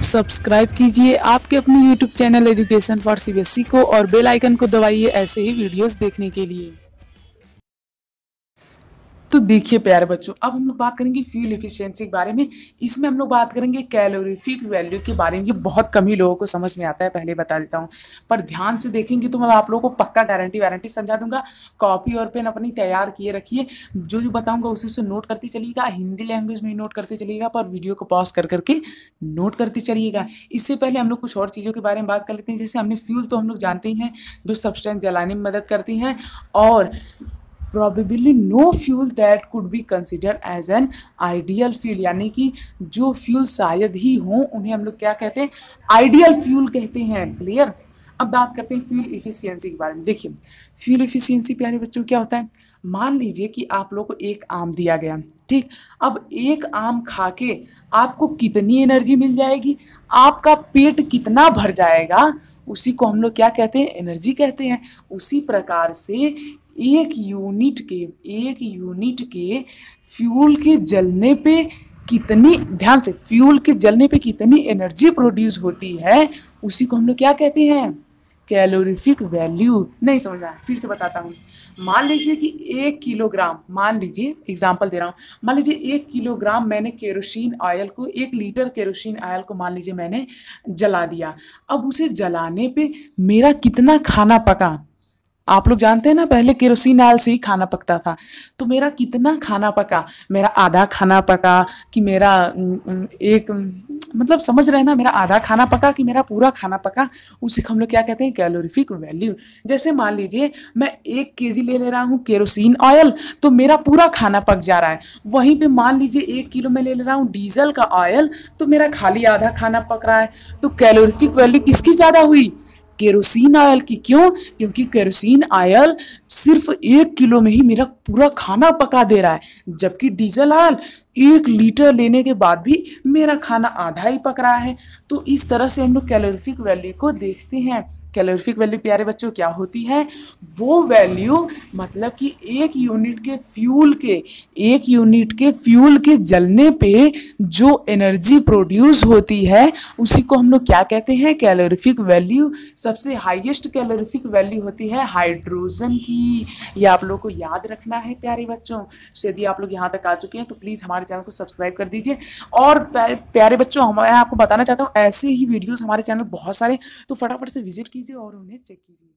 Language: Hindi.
सब्सक्राइब कीजिए आपके अपने YouTube channel education for CBSE को और बेल आइकन को दबाइए ऐसे ही वीडियोस देखने के लिए। तो देखिए प्यारे बच्चों, अब हम लोग बात करेंगे फ्यूल एफिशिएंसी के बारे में। इसमें हम लोग बात करेंगे कैलोरीफिक वैल्यू के बारे में। ये बहुत कम ही लोगों को समझ में आता है, पहले बता देता हूँ, पर ध्यान से देखेंगे तो मैं आप लोगों को पक्का गारंटी समझा दूंगा। कॉपी और पेन अपनी तैयार किए रखिए, जो जो बताऊंगा उसी से नोट करते चलिएगा। हिंदी लैंग्वेज में ही नोट करते चलिएगा, पर वीडियो को पॉज कर करके नोट करते चलिएगा। इससे पहले हम लोग कुछ और चीज़ों के बारे में बात कर लेते हैं। जैसे हमने फ्यूल तो हम लोग जानते ही हैं, जो सब्सटेंस जलाने में मदद करती हैं, और probably no fuel that could be considered as an ideal fuel, यानी कि जो फ्यूल शायद ही हो उन्हें हम लोग क्या कहते हैं, आइडियल फ्यूल कहते हैं। क्लियर। अब बात करते हैं फ्यूल इफिशियंसी के बारे में। देखिए फ्यूल इफिशियंसी प्यारे बच्चों क्या होता है। मान लीजिए कि आप लोग को एक आम दिया गया, ठीक। अब एक आम खा के आपको कितनी एनर्जी मिल जाएगी, आपका पेट कितना भर जाएगा, उसी को हम लोग क्या कहते हैं, एनर्जी कहते हैं। उसी प्रकार से एक यूनिट के फ्यूल के जलने पे कितनी, ध्यान से, फ्यूल के जलने पे कितनी एनर्जी प्रोड्यूस होती है, उसी को हम लोग क्या कहते हैं, कैलोरीफिक वैल्यू। नहीं समझ में आया, फिर से बताता हूँ। मान लीजिए कि 1 किलोग्राम, मान लीजिए एग्जांपल दे रहा हूँ, मान लीजिए 1 किलोग्राम मैंने केरोसिन ऑयल को, 1 लीटर केरोसिन ऑयल को मान लीजिए मैंने जला दिया। अब उसे जलाने पे मेरा कितना खाना पका, आप लोग जानते हैं ना, पहले केरोसिन ऑयल से ही खाना पकता था। तो मेरा कितना खाना पका, मेरा आधा खाना पका कि मेरा एक, मतलब समझ रहे हैं ना, मेरा आधा खाना पका कि मेरा पूरा खाना पका, उसी को हम लोग क्या कहते हैं, कैलोरीफिक वैल्यू। जैसे मान लीजिए मैं 1 केजी ले रहा हूँ केरोसिन ऑयल, तो मेरा पूरा खाना पक जा रहा है। वहीं पे मान लीजिए 1 किलो में ले रहा हूँ डीजल का ऑयल, तो मेरा खाली आधा खाना पक रहा है। तो कैलोरीफिक वैल्यू किसकी ज़्यादा हुई, केरोसिन ऑयल की। क्यों, क्योंकि केरोसिन ऑयल सिर्फ 1 किलो में ही मेरा पूरा खाना पका दे रहा है, जबकि डीजल ऑयल 1 लीटर लेने के बाद भी मेरा खाना आधा ही पक रहा है। तो इस तरह से हम लोग कैलोरीफिक वैल्यू को देखते हैं। कैलोरीफिक वैल्यू प्यारे बच्चों क्या होती है, वो वैल्यू मतलब कि एक यूनिट के फ्यूल के जलने पे जो एनर्जी प्रोड्यूस होती है, उसी को हम लोग क्या कहते हैं, कैलोरीफिक वैल्यू। सबसे हाईएस्ट कैलोरीफिक वैल्यू होती है हाइड्रोजन की। ये आप लोग को याद रखना है प्यारे बच्चों। यदि आप लोग यहाँ तक आ चुके हैं तो प्लीज़ हमारे चैनल को सब्सक्राइब कर दीजिए। और प्यारे बच्चों, मैं आपको बताना चाहता हूँ ऐसे ही वीडियोस हमारे चैनल बहुत सारे, तो फटाफट से विजिट कीजिए और उन्हें चेक कीजिए।